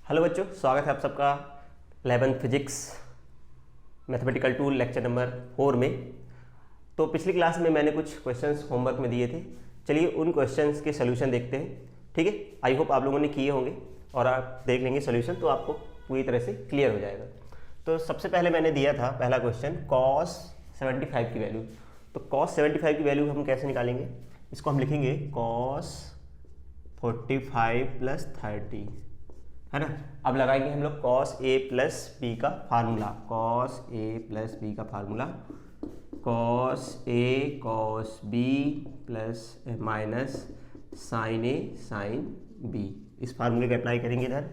Hello बच्चों, स्वागत है आप सबका 11th physics mathematical tool lecture number 4 में। तो पिछली क्लास में मैंने कुछ क्वेश्चंस होमवर्क में दिए थे। चलिए उन क्वेश्चंस के सोल्यूशन देखते हैं। ठीक है, आई होप आप लोगों ने किए होंगे और आप देख लेंगे सोल्यूशन तो आपको पूरी तरह से क्लियर हो जाएगा। तो सबसे पहले मैंने दिया था पहला क्वेश्चन cos 75 की वैल्यू। तो cos 75 की वैल्यू हम कैसे निकालेंगे? इसको हम लिखेंगे cos 45 प्लस 30, है ना। अब लगाएंगे हम लोग cos a प्लस बी का formula, cos a plus b का formula, cos a cos b plus minus sine a sine b। इस फार्मूले को अप्लाई करेंगे इधर।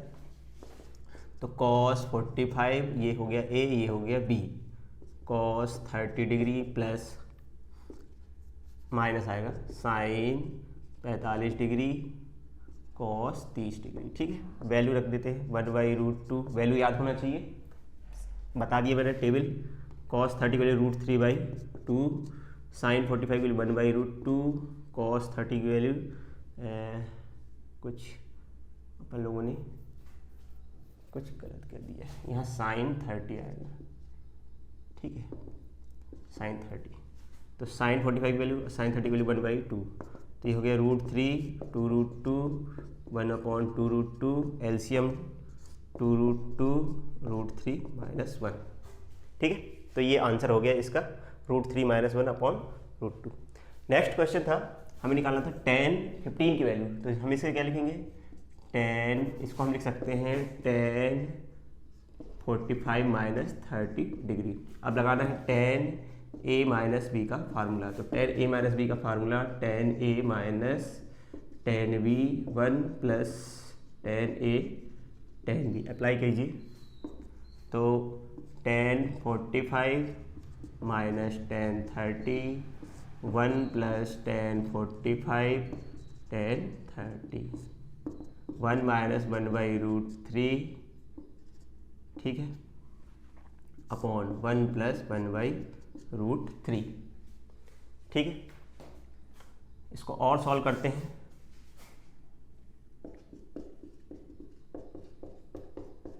तो cos 45 ये हो गया a, ये हो गया b, cos 30 degree plus minus आएगा साइन 45 डिग्री cos 30 डिग्री। ठीक है, वैल्यू रख देते हैं 1/√2। वैल्यू याद होना चाहिए, बता दिए मैंने टेबल। cos 30 की वैल्यू √3/2, साइन 45 की वैल्यू 1/√2, cos 30 की वैल्यू कुछ अपन लोगों ने कुछ गलत कर दिया है, यहाँ साइन 30 आएगा। ठीक है, साइन 30, तो साइन 45 की वैल्यू, साइन 30 की वैल्यू 1/2, तो ये हो गया √3, 2√2, 1/2√2, एलसीएम 2√2, √3 माइनस 1। ठीक है, तो ये आंसर हो गया इसका, √3 माइनस 1/√2। नेक्स्ट क्वेश्चन था, हमें निकालना था tan 15 की वैल्यू। तो हम इसे क्या लिखेंगे? tan, इसको हम लिख सकते हैं tan 45 माइनस 30 डिग्री। अब लगाना है tan a माइनस बी का फार्मूला। तो tan a माइनस बी का formula tan a minus tan b 1 plus tan a tan b apply कीजिए। तो tan 45 minus tan 30, 1 plus tan 45 tan 30, 1 minus 1/√3, ठीक है, अपॉन 1 प्लस 1/√3। ठीक है, इसको और सॉल्व करते हैं।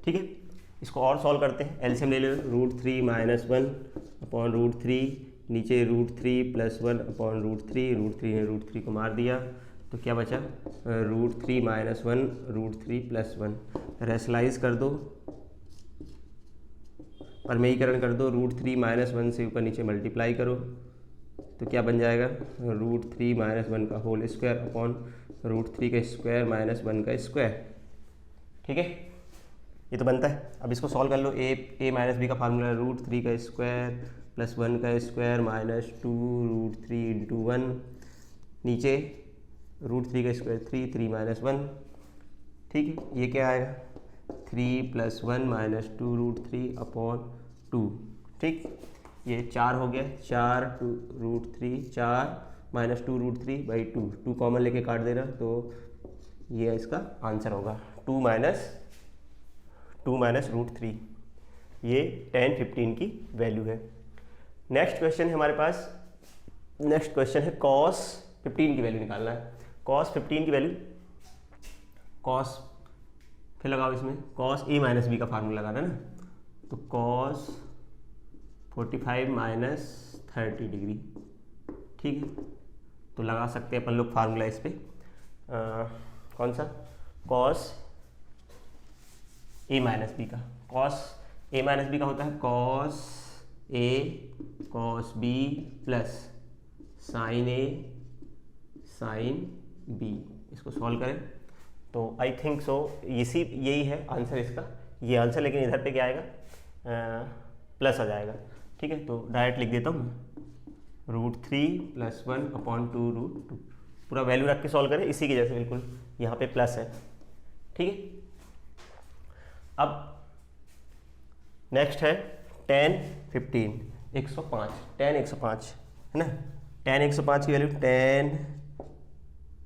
ठीक है, इसको और सॉल्व करते हैं। एलसीएम ले लो, √3 माइनस 1 अपॉन √3, नीचे √3 प्लस 1 अपॉन √3, √3 ने √3 को मार दिया, तो क्या बचा? √3 माइनस 1, √3 प्लस 1। रेशनलाइज कर दो, परमेयीकरण कर दो, √3 माइनस 1 से ऊपर नीचे मल्टीप्लाई करो, तो क्या बन जाएगा? √3 माइनस 1 का होल स्क्वायर अपॉन √3 का स्क्वायर माइनस 1 का स्क्वायर। ठीक है, ये तो बनता है। अब इसको सॉल्व कर लो। a माइनस बी का फार्मूला √3 का स्क्वायर प्लस 1 का स्क्वायर माइनस 2 √3 इंटू 1, नीचे √3 का स्क्वायर 3 माइनस 1। ठीक है, ये क्या आएगा? 3 प्लस 1 माइनस 2 √3 अपॉन 2। ठीक, ये 4 हो गया, 4 √3, 4 माइनस 2 √3/2, 2 कॉमन लेके काट देना, तो ये इसका आंसर होगा 2 माइनस √3। ये tan 15 की वैल्यू है। नेक्स्ट क्वेश्चन है हमारे पास, नेक्स्ट क्वेश्चन है cos 15 की वैल्यू निकालना है। cos 15 की वैल्यू, cos फिर लगाओ इसमें cos a माइनस बी का फार्मूला लगाना ना, तो cos 45 माइनस 30 डिग्री। ठीक है, तो लगा सकते हैं अपन लोग फार्मूला इस पर, कौन सा? cos a माइनस बी का। cos a माइनस बी का होता है cos a cos b plus sine a sine b। इसको सॉल्व करें तो आई थिंक सो यही है आंसर इसका, ये आंसर। लेकिन इधर पे क्या आएगा? प्लस आ जाएगा। ठीक है, तो डायरेक्ट लिख देता हूँ, √3 प्लस 1 अपॉन 2√2। पूरा वैल्यू रख के सॉल्व करें, इसी की जैसे बिल्कुल यहाँ पे प्लस है। ठीक है, अब नेक्स्ट है tan 15, 105, tan 105 है ना। tan 105 की वैल्यू tan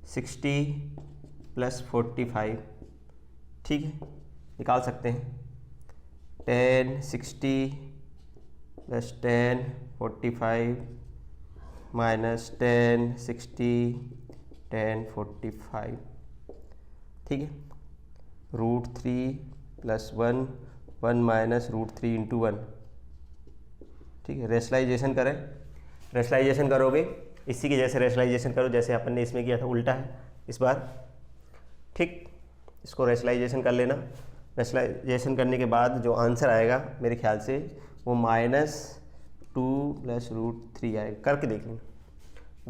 60 प्लस 45। ठीक है, निकाल सकते हैं tan 60 plus tan 45 minus tan 60 tan 45। ठीक है, √3 प्लस 1 1 माइनस रूट 3 इंटू 1। ठीक है, रेशनलाइजेशन करें, रेशनलाइजेशन करोगे इसी की जैसे रेशनलाइजेशन करो जैसे अपन ने इसमें किया था, उल्टा है इस बार। ठीक, इसको रेशनलाइजेशन कर लेना। रेशनलाइजेशन करने के बाद जो आंसर आएगा मेरे ख्याल से वो -2 प्लस रूट 3 आएगा। करके देख लेना।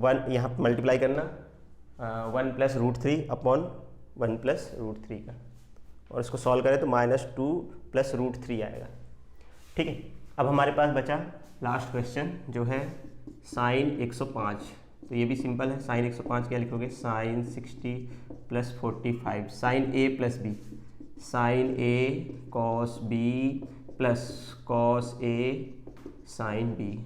1 यहाँ पर मल्टीप्लाई करना 1 plus root 3 upon 1 plus root 3 का, और इसको सॉल्व करें तो -2 प्लस रूट 3 आएगा। ठीक है, अब हमारे पास बचा लास्ट क्वेश्चन जो है साइन 105। तो ये भी सिंपल है। साइन 105 क्या लिखोगे, sine 60 plus 45 sine a plus b, sine a cos b plus cos a sine b,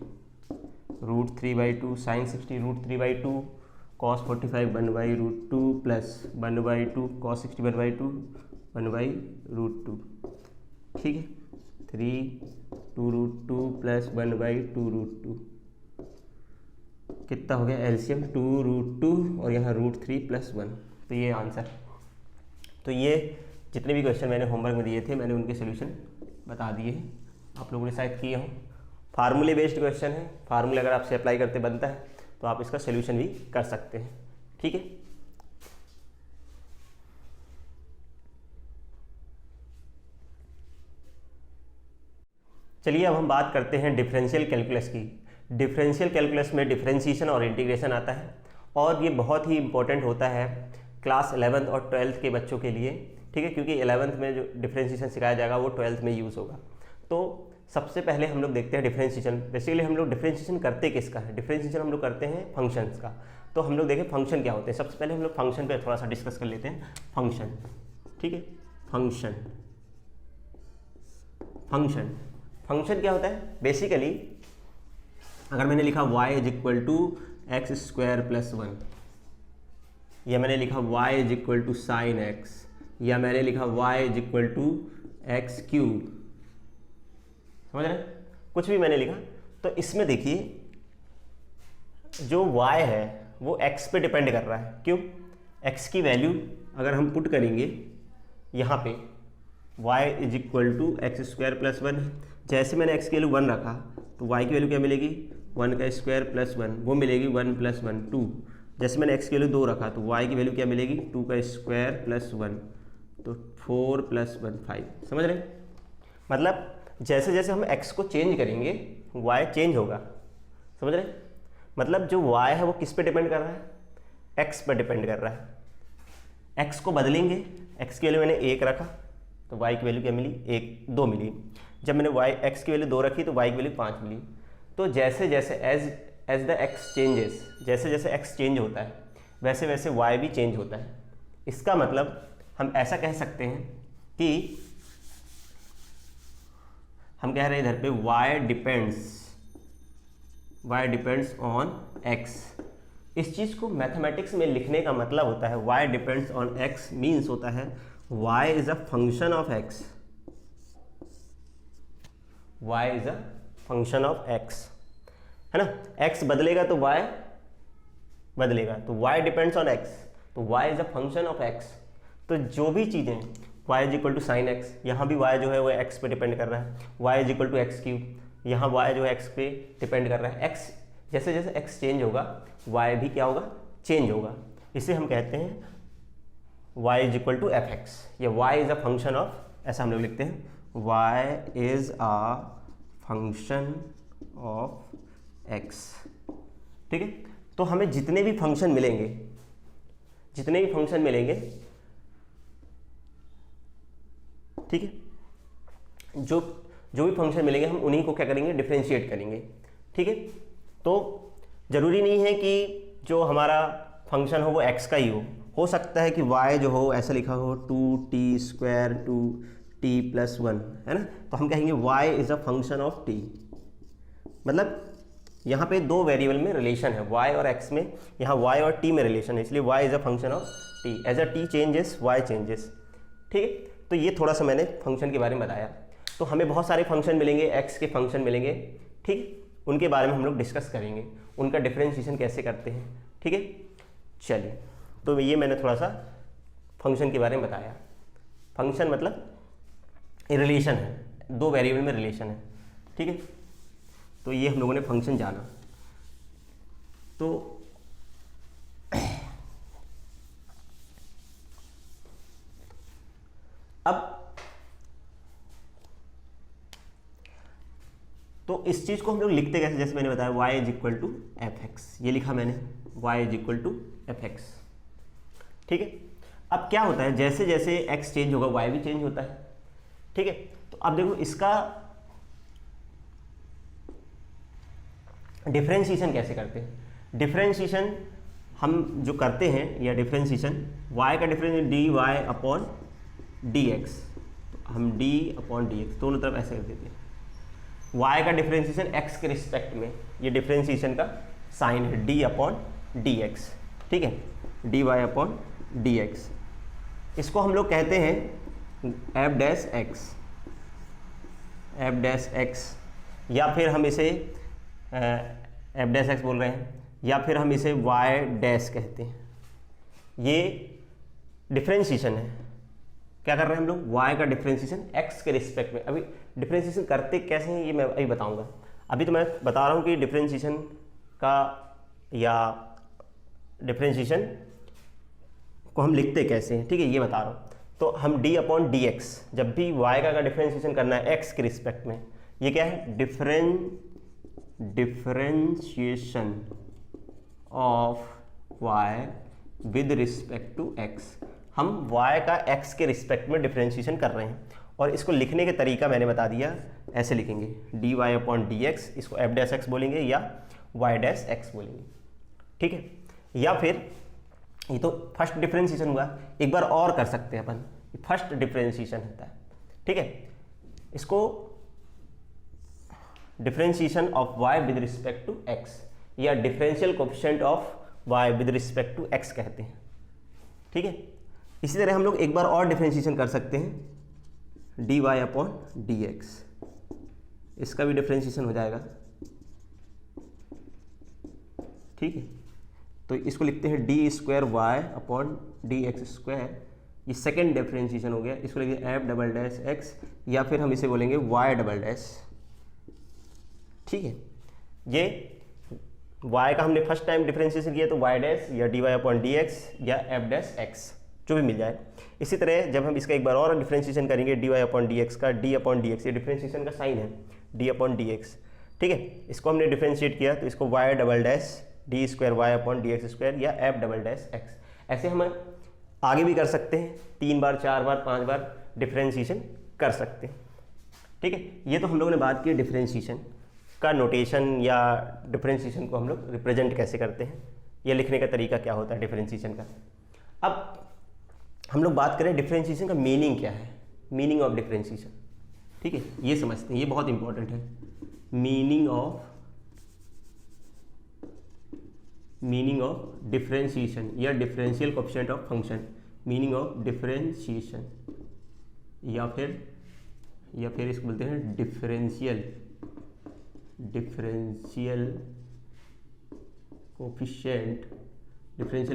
root 3/2 sine 60 root 3/2 cos 45 1/√2 plus 1/2 cos 60 1/2 1/√2। ठीक है, 3/2√2 प्लस 1/2√2 कितना हो गया एलसीएम 2√2 और यहाँ √3 प्लस 1। तो ये आंसर। तो ये जितने भी क्वेश्चन मैंने होमवर्क में दिए थे मैंने उनके सोल्यूशन बता दिए हैं, आप लोगों ने शायद किए हों। फार्मूले बेस्ड क्वेश्चन है, फार्मूले अगर आपसे अप्लाई करते बनता है तो आप इसका सोल्यूशन भी कर सकते हैं। ठीक है, चलिए अब हम बात करते हैं डिफरेंशियल कैलकुलस की। डिफरेंशियल कैलकुलस में डिफरेंशिएशन और इंटीग्रेशन आता है, और ये बहुत ही इंपॉर्टेंट होता है क्लास 11th और 12th के बच्चों के लिए। ठीक है, क्योंकि 11th में जो डिफरेंशिएशन सिखाया जाएगा वो 12th में यूज़ होगा। तो सबसे पहले हम लोग देखते हैं डिफरेंशिएशन। बेसिकली हम लोग डिफरेंशिएशन करते किसका है, डिफरेंशिएशन हम लोग करते हैं फंक्शंस का। तो हम लोग देखें फंक्शन क्या होते हैं। सबसे पहले हम लोग फंक्शन पे थोड़ा सा डिस्कस कर लेते हैं। फंक्शन, ठीक है, फंक्शन फंक्शन फंक्शन क्या होता है। बेसिकली अगर मैंने लिखा y = x² + 1, या मैंने लिखा y = sin x, या मैंने लिखा y = x³, समझ रहे हैं, कुछ भी मैंने लिखा, तो इसमें देखिए जो y है वो x पे डिपेंड कर रहा है। क्यों, x की वैल्यू अगर हम पुट करेंगे यहाँ पे y = x² + 1, जैसे मैंने x की वैल्यू 1 रखा तो y की वैल्यू क्या मिलेगी, 1 का स्क्वायर + 1, वो मिलेगी 1 + 1 2। जैसे मैंने x की वैल्यू 2 रखा तो y की वैल्यू क्या मिलेगी, 2 का स्क्वायर + 1, तो 4 + 1 5। समझ रहे, मतलब जैसे जैसे हम x को चेंज करेंगे y चेंज होगा। समझ रहे, मतलब जो y है वो किस पे डिपेंड कर रहा है, x पर डिपेंड कर रहा है। x को बदलेंगे, x की वैल्यू मैंने 1 रखा तो y की वैल्यू क्या मिली, 2 मिली। जब मैंने x की वैल्यू 2 रखी तो y की वैल्यू 5 मिली। तो जैसे जैसे एज द x चेंजेस, जैसे जैसे x चेंज होता है वैसे वैसे y भी चेंज होता है। इसका मतलब हम ऐसा कह सकते हैं कि हम कह रहे हैं इधर पे y डिपेंड्स ऑन x। इस चीज़ को मैथमेटिक्स में लिखने का मतलब होता है y depends on x means होता है y is a function of x, y is a function of x, है ना। x बदलेगा तो y बदलेगा, तो y डिपेंड्स ऑन x, तो y is a function of x। तो जो भी चीज़ें y = sin x, यहाँ भी y जो है वो x पे डिपेंड कर रहा है, y = x³, यहाँ y जो है x पे डिपेंड कर रहा है। x जैसे जैसे x चेंज होगा y भी क्या होगा, चेंज होगा। इसे हम कहते हैं y = fx, या y is a function of, ऐसा हम लोग लिखते हैं y is a function of x। ठीक है, तो हमें जितने भी फंक्शन मिलेंगे ठीक है, जो भी फंक्शन मिलेंगे हम उन्हीं को क्या करेंगे, डिफरेंशिएट करेंगे। ठीक है, तो ज़रूरी नहीं है कि जो हमारा फंक्शन हो वो x का ही हो सकता है कि y जो हो ऐसा लिखा हो 2t² 2t + 1, है ना। तो हम कहेंगे y is a function of t। मतलब यहाँ पे दो वेरिएबल में रिलेशन है, y और x में, यहाँ y और t में रिलेशन है, इसलिए y is a function of t। As a t changes y changes. ठीक है, तो ये थोड़ा सा मैंने फंक्शन के बारे में बताया। तो हमें बहुत सारे फंक्शन मिलेंगे, x के फंक्शन मिलेंगे, ठीक, उनके बारे में हम लोग डिस्कस करेंगे, उनका डिफरेंशिएशन कैसे करते हैं। ठीक है, चलिए, तो ये मैंने थोड़ा सा फंक्शन के बारे में बताया। फंक्शन मतलब रिलेशन है, दो वेरिएबल में रिलेशन है, ठीक है। तो ये हम लोगों ने फंक्शन जाना। तो अब तो इस चीज को हम लोग लिखते कैसे, जैसे मैंने बताया y is equal to F X, ये लिखा मैंने y is equal to F X, ठीक है। अब क्या होता है, जैसे जैसे x चेंज होगा y भी चेंज होता है, ठीक है। तो अब देखो इसका डिफरेंशिएशन कैसे करते हैं। डिफरेंशिएशन हम जो करते हैं, या डिफरेंशिएशन y का differentiation D Y upon D X, तो हम d अपॉन डी एक्स दोनों तरफ ऐसे कर देते हैं। y का डिफरेंशिएशन x के रिस्पेक्ट में, ये डिफरेंशिएशन का साइन है d अपॉन डी एक्स, ठीक है, dy अपॉन डी एक्स। इसको हम लोग कहते हैं एफ डैश एक्स, या फिर हम इसे एफ डैश एक्स बोल रहे हैं, या फिर हम इसे y डैश कहते हैं। ये डिफरेंशिएशन है, क्या कर रहे हैं हम लोग, y का डिफरेंशिएशन x के रिस्पेक्ट में। अभी डिफरेंशिएशन करते कैसे हैं ये मैं अभी बताऊंगा। अभी तो मैं बता रहा हूँ कि डिफरेंशिएशन का या डिफरेंशिएशन को हम लिखते कैसे हैं, ठीक है, ये बता रहा हूँ। तो हम d अपॉन डी एक्स, जब भी y का डिफरेंशिएशन करना है x के रिस्पेक्ट में, ये क्या है, differentiation of y with respect to x। हम y का x के रिस्पेक्ट में डिफरेंशिएशन कर रहे हैं, और इसको लिखने का तरीका मैंने बता दिया, ऐसे लिखेंगे dy अपॉन डी एक्स, इसको f डैश एक्स बोलेंगे या y डैश एक्स बोलेंगे, ठीक है। या फिर ये तो फर्स्ट डिफरेंशिएशन हुआ, एक बार और कर सकते हैं अपन, फर्स्ट डिफरेंशिएशन होता है, ठीक है। इसको differentiation of y with respect to x या differential coefficient of y with respect to x कहते हैं, ठीक है। इसी तरह हम लोग एक बार और डिफरेंशिएशन कर सकते हैं dy अपॉन डी एक्स, इसका भी डिफरेंशिएशन हो जाएगा, ठीक है। तो इसको लिखते हैं D square Y upon D X square, ये सेकेंड डिफरेंशिएशन हो गया। इसको लिखते हैं एफ डबल डैश एक्स, या फिर हम इसे बोलेंगे वाई डबल डैश, ठीक है। ये y का हमने फर्स्ट टाइम डिफरेंशिएशन किया तो y डैश या dy अपॉन डी एक्स या f डैश एक्स, जो भी मिल जाए। इसी तरह जब हम इसका एक बार और डिफरेंशिएशन करेंगे dy अपॉन डी एक्स का, d अपॉन डी एक्स, ये डिफरेंशिएशन का साइन है d अपॉन डी एक्स, ठीक है। इसको हमने डिफरेंशिएट किया तो इसको y double dash D square Y upon D X square या f डबल डैश एक्स। ऐसे हम आगे भी कर सकते हैं, 3 बार 4 बार 5 बार डिफरेंशिएशन कर सकते हैं, ठीक है। ये तो हम लोगों ने बात की डिफरेंशिएशन का नोटेशन, या डिफरेंशिएशन को हम लोग रिप्रेजेंट कैसे करते हैं, या लिखने का तरीका क्या होता है डिफरेंशिएशन का। अब हम लोग बात करें डिफरेंशिएशन का मीनिंग क्या है, मीनिंग ऑफ डिफरेंशिएशन, ठीक है, ये समझते हैं, ये बहुत इंपॉर्टेंट है। मीनिंग ऑफ डिफरेंशिएशन या differential coefficient of function, meaning of differentiation, या फिर इसको बोलते हैं differential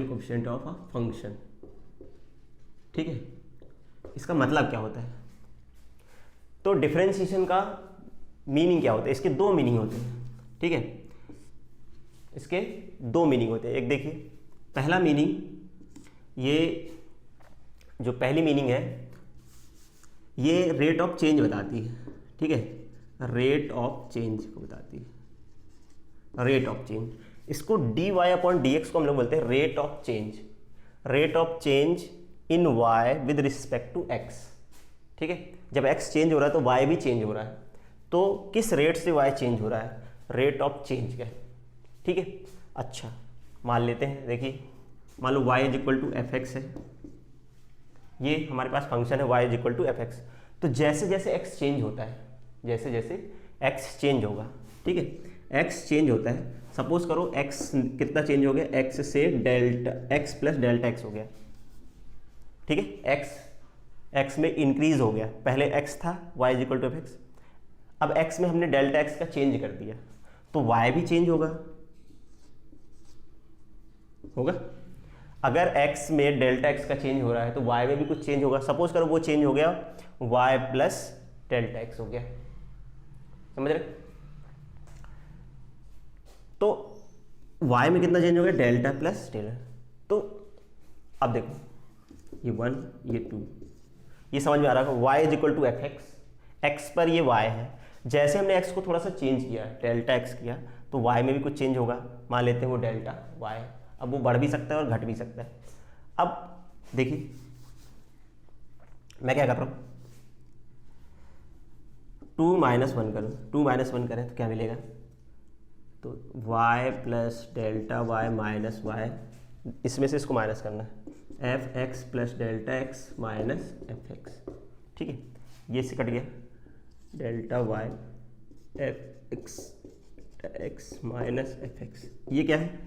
coefficient of a function, ठीक है। इसका मतलब क्या होता है, तो डिफरेंशिएशन का मीनिंग क्या होता है, इसके दो मीनिंग होते हैं, ठीक है। इसके दो मीनिंग होते हैं। एक देखिए, पहला मीनिंग, ये जो पहली मीनिंग है ये रेट ऑफ चेंज बताती है, ठीक है, रेट ऑफ चेंज को बताती है, रेट ऑफ चेंज। इसको D Y upon D X को हम लोग बोलते हैं rate of change, rate of change in Y with respect to X, ठीक है। जब एक्स चेंज हो रहा है तो वाई भी चेंज हो रहा है, तो किस रेट से वाई चेंज हो रहा है, रेट ऑफ चेंज का, ठीक है। अच्छा, मान लेते हैं, देखिए मान लो y is equal to F X है, ये हमारे पास फंक्शन है y is equal to F X. तो जैसे जैसे x चेंज होता है, जैसे जैसे x चेंज होगा, ठीक है, x चेंज होता है, सपोज करो x कितना चेंज हो गया, x से delta x plus delta x हो गया, ठीक है, x में इंक्रीज हो गया, पहले x था y is equal to F X, अब x में हमने डेल्टा x का चेंज कर दिया, तो y भी चेंज होगा। अगर x में डेल्टा x का चेंज हो रहा है तो y में भी कुछ चेंज होगा। सपोज करो वो चेंज हो गया y प्लस डेल्टा एक्स हो गया, समझ रहे? तो y में कितना चेंज हो गया, डेल्टा प्लस डेल्टा। तो अब देखो ये 1 ये 2, ये समझ में आ रहा है, y is equal to F X, X पर ये y है, जैसे हमने x को थोड़ा सा चेंज किया, डेल्टा x किया, तो y में भी कुछ चेंज होगा, मान लेते हैं वो डेल्टा y, अब वो बढ़ भी सकता है और घट भी सकता है। अब देखिए मैं क्या कर रहा हूँ, 2 माइनस 1 करूँ, 2 माइनस 1 करें तो क्या मिलेगा, तो y plus delta y minus y, इसमें से इसको माइनस करना है, F x plus delta X minus F X, ठीक है, ये से कट गया, delta y F x minus F X, ये क्या है,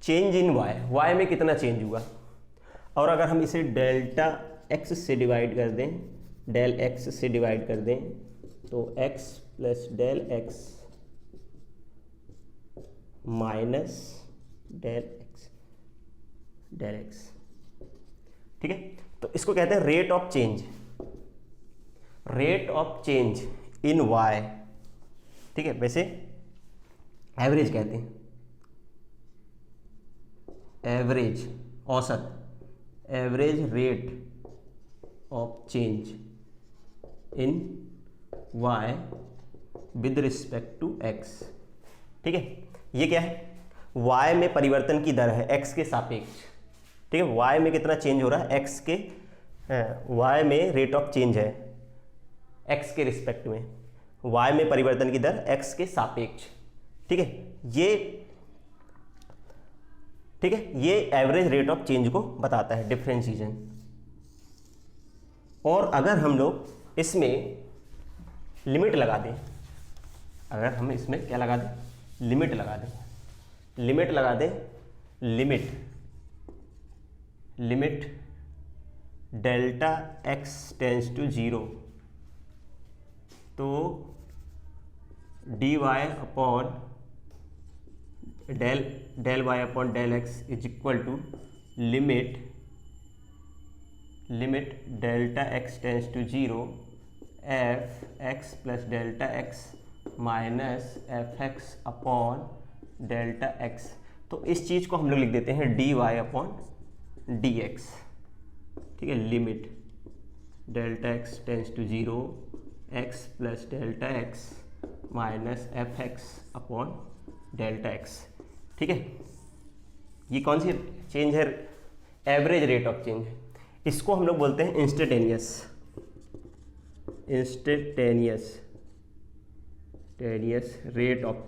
चेंज इन y में कितना चेंज हुआ। और अगर हम इसे डेल्टा x से डिवाइड कर दें, डेल x से डिवाइड कर दें, तो x plus del x minus del x, ठीक है, तो इसको कहते हैं rate of change, rate of change in y, ठीक है, वैसे एवरेज कहते हैं, एवरेज औसत, average rate of change in y with respect to x, ठीक है, ये क्या है, y में परिवर्तन की दर है x के सापेक्ष, ठीक है, y में कितना चेंज हो रहा है, x के, y में रेट ऑफ चेंज है x के रिस्पेक्ट में, y में परिवर्तन की दर x के सापेक्ष, ठीक है, ये एवरेज रेट ऑफ चेंज को बताता है, डिफरेंशिएशन। और अगर हम लोग इसमें लिमिट लगा दें, अगर हम इसमें क्या लगा दें, लिमिट लगा दें, लिमिट लगा दें, limit delta x tends to 0, तो dy अपॉन डेल y अपॉन del x is equal to limit delta x tends to 0 F x plus delta x minus F X upon delta x। तो इस चीज़ को हम लोग लिख देते हैं dy अपॉन dx, ठीक है, limit delta x tends to 0 x plus delta x minus F X upon delta x, ठीक है, ये कौन सी चेंज है, एवरेज रेट ऑफ चेंज, इसको हम लोग बोलते हैं instantaneous rate of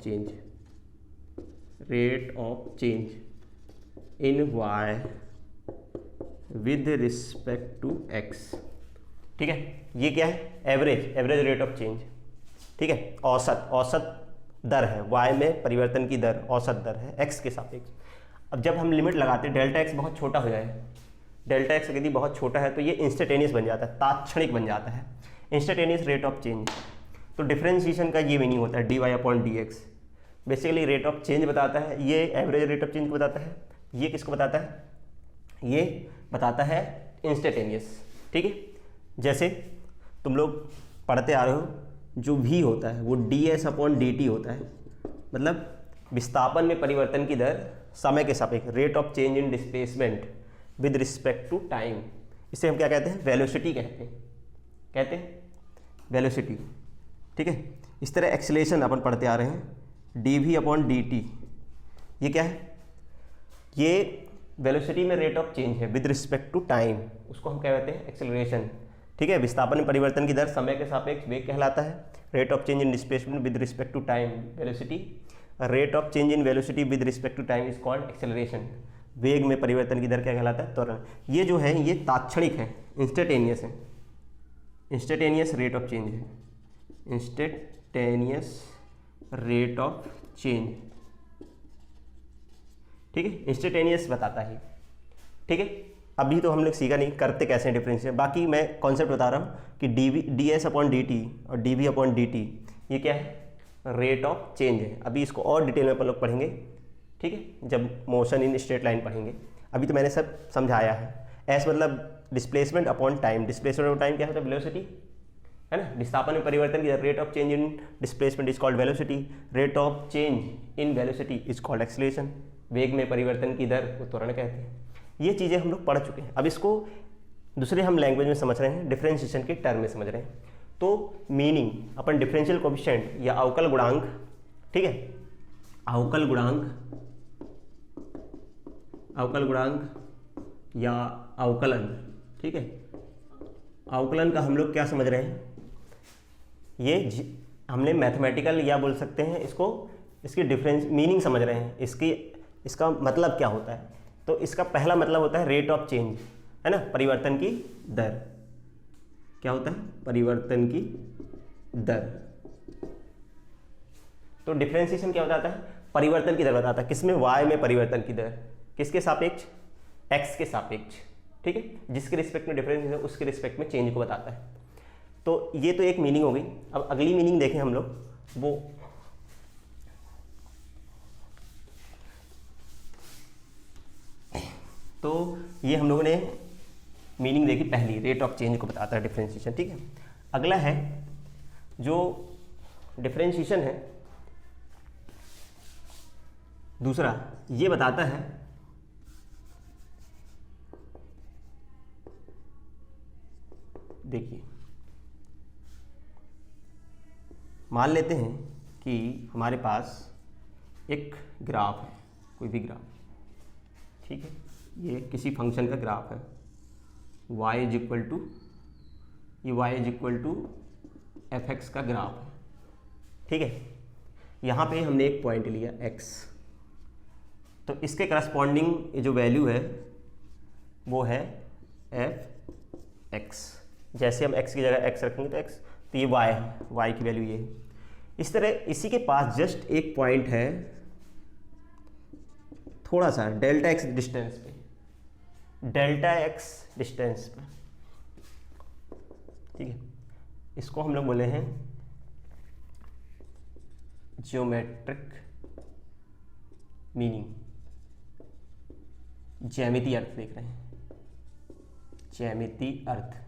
change in y with respect to x, ठीक है, ये क्या है, एवरेज रेट ऑफ चेंज, ठीक है, औसत दर है, y में परिवर्तन की दर औसत दर है x के सापेक्ष। अब जब हम लिमिट लगाते हैं, डेल्टा x बहुत छोटा हो जाए, डेल्टा x यदि बहुत छोटा है तो ये इंस्टेंटेनियस बन जाता है, तात्क्षणिक बन जाता है, इंस्टेंटेनियस रेट ऑफ चेंज। तो डिफरेंशिएशन का ये मीनिंग होता है dy upon dx, basically rate of change बताता है, ये एवरेज रेट ऑफ चेंज को बताता है, ये किसको बताता है, ये बताता है इंस्टेंटेनियस, ठीक है। जैसे तुम लोग पढ़ते आ रहे हो, जो v होता है वो ds अपॉन dt होता है, मतलब विस्थापन में परिवर्तन की दर समय के सापेक्ष, rate of change in displacement with respect to time, इसे हम क्या कहते हैं, वेलोसिटी कहते हैं वेलोसिटी, ठीक है। इस तरह एक्सेलरेशन अपन पढ़ते आ रहे हैं, dv अपॉन dt, ये क्या है, ये वेलोसिटी में रेट ऑफ चेंज है विद रिस्पेक्ट टू टाइम, उसको हम क्या कहते हैं, एक्सेलरेशन, ठीक है। विस्थापन में परिवर्तन की दर समय के सापेक्ष वेग कहलाता है, rate of change in displacement with respect to time velocity, rate of change in velocity with respect to time is called acceleration, वेग में परिवर्तन की दर क्या कहलाता है, त्वरण। ये जो है ये तात्क्षणिक है, इंस्टेंटेनियस है, इंस्टेंटेनियस रेट ऑफ चेंज है, इंस्टेंटेनियस रेट ऑफ चेंज, ठीक है, इंस्टेंटेनियस बताता है, ठीक है। अभी तो हम लोग सीखा नहीं करते कैसे डिफरेंशिएट, बाकी मैं कॉन्सेप्ट बता रहा हूँ कि ds अपॉन dt और dv अपॉन dt ये क्या है, रेट ऑफ चेंज है। अभी इसको और डिटेल में अपन लोग पढ़ेंगे, ठीक है, जब मोशन इन स्ट्रेट लाइन पढ़ेंगे। अभी तो मैंने सब समझाया है। एस मतलब displacement upon time, displacement upon time क्या होता है, वेलोसिटी, है ना। विस्थापन में परिवर्तन की दर, rate of change in displacement is called velocity, rate of change in velocity is called acceleration, वेग में परिवर्तन की दर को त्वरण कहते हैं। ये चीज़ें हम लोग पढ़ चुके हैं। अब इसको दूसरे हम लैंग्वेज में समझ रहे हैं, डिफरेंशिएशन के टर्म में समझ रहे हैं। तो मीनिंग अपन डिफरेंशियल कोएफिशिएंट या अवकल गुणांक, ठीक है, अवकल गुणांक या अवकलन, ठीक है, अवकलन का हम लोग क्या समझ रहे हैं, ये हमने मैथमेटिकल या बोल सकते हैं इसको, इसकी डिफरेंस मीनिंग समझ रहे हैं, इसका मतलब क्या होता है। तो इसका पहला मतलब होता है रेट ऑफ चेंज, है ना, परिवर्तन की दर। क्या होता है? परिवर्तन की दर। तो डिफरेंशिएशन क्या बताता है? परिवर्तन की दर बताता है। किसमें? y में परिवर्तन की दर। किसके सापेक्ष? x के सापेक्ष, ठीक है। जिसके रिस्पेक्ट में डिफरेंस है उसके रिस्पेक्ट में चेंज को बताता है। तो ये तो एक मीनिंग हो गई। अब अगली मीनिंग देखें हम लोग, वो तो ये हम लोगों ने मीनिंग देखी पहली, रेट ऑफ चेंज को बताता है डिफरेंशिएशन, ठीक है। अगला है जो डिफरेंशिएशन है दूसरा, ये बताता है देखिए, मान लेते हैं कि हमारे पास एक ग्राफ है, कोई भी ग्राफ, ठीक है, ये किसी फंक्शन का ग्राफ है, y इज इक्वल टू, ये y is equal to fx का ग्राफ है, ठीक है। यहाँ पे हमने एक पॉइंट लिया x, तो इसके करस्पॉन्डिंग जो वैल्यू है वो है fx। जैसे हम x की जगह x रखेंगे तो x, तो ये y है, y की वैल्यू ये है। इस तरह इसी के पास जस्ट एक पॉइंट है थोड़ा सा डेल्टा x डिस्टेंस पे, डेल्टा x डिस्टेंस पे, ठीक है। इसको हम लोग बोले हैं ज्योमेट्रिक मीनिंग, ज्यामितीय अर्थ देख रहे हैं, ज्यामितीय अर्थ।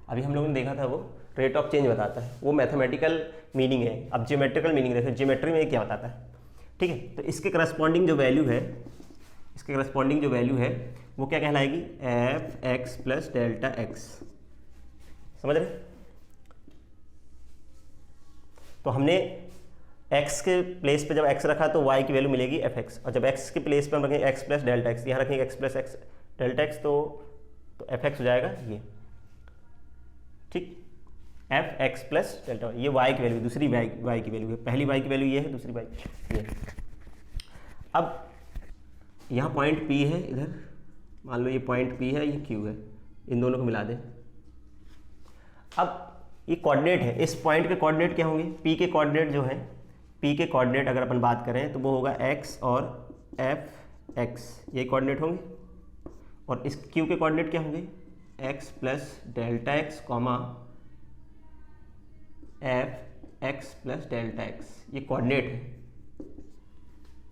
अभी हम लोगों ने देखा था वो रेट ऑफ चेंज बताता है, वो मैथमेटिकल मीनिंग है। अब ज्योमेट्रिकल मीनिंग देखो, ज्योमेट्री में क्या बताता है, ठीक है। तो इसके करस्पॉन्डिंग जो वैल्यू है, इसके करस्पॉन्डिंग जो वैल्यू है वो क्या कहलाएगी? F x plus delta x, समझ रहे? तो हमने x के प्लेस पे जब x रखा तो y की वैल्यू मिलेगी fx, और जब x के प्लेस पे हम रखेंगे x प्लस डेल्टा एक्स, यहाँ रखेंगे x plus x delta X, तो fx हो जाएगा ये, ठीक। fx प्लस डेल्टा, ये y की वैल्यू, दूसरी y की वैल्यू है, पहली y की वैल्यू ये है, दूसरी y ये। अब यहाँ पॉइंट P है, इधर मान लो ये पॉइंट P है, ये Q है, इन दोनों को मिला दें। अब ये कोऑर्डिनेट है, इस पॉइंट के कोऑर्डिनेट क्या होंगे? P के कोऑर्डिनेट जो है, P के कोऑर्डिनेट अगर अपन बात करें तो वो होगा x और fx, ये कोऑर्डिनेट होंगे। और इस Q के कोऑर्डिनेट क्या होंगे? x plus delta x comma fx plus delta x, ये कोऑर्डिनेट है।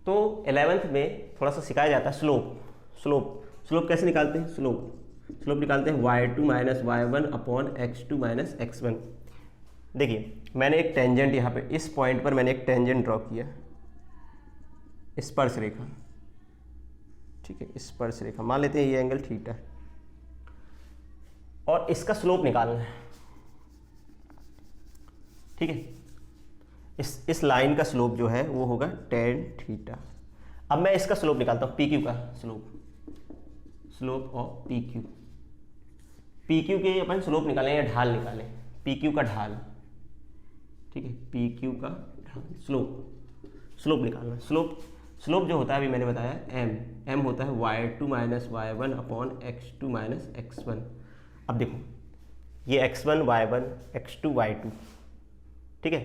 तो 11th में थोड़ा सा सिखाया जाता है स्लोप कैसे निकालते हैं? स्लोप निकालते हैं y2 minus y1 upon x2 minus x1। देखिए मैंने एक टेंजेंट यहाँ पे, इस पॉइंट पर मैंने एक टेंजेंट ड्रॉ किया, स्पर्श रेखा, ठीक है, स्पर्श रेखा, मान लेते हैं ये एंगल थीटा है, और इसका स्लोप निकालना है, ठीक है। इस लाइन का स्लोप जो है वो होगा tan थीटा। अब मैं इसका स्लोप निकालता हूँ, PQ का स्लोप ऑफ PQ के अपन स्लोप निकालें या ढाल निकालें, PQ का ढाल, ठीक है, PQ का ढाल, स्लोप निकालना। स्लोप जो होता है अभी मैंने बताया m होता है y2 minus y1 upon x2 minus x1। अब देखो ये x1 y1 x2 y2, ठीक है,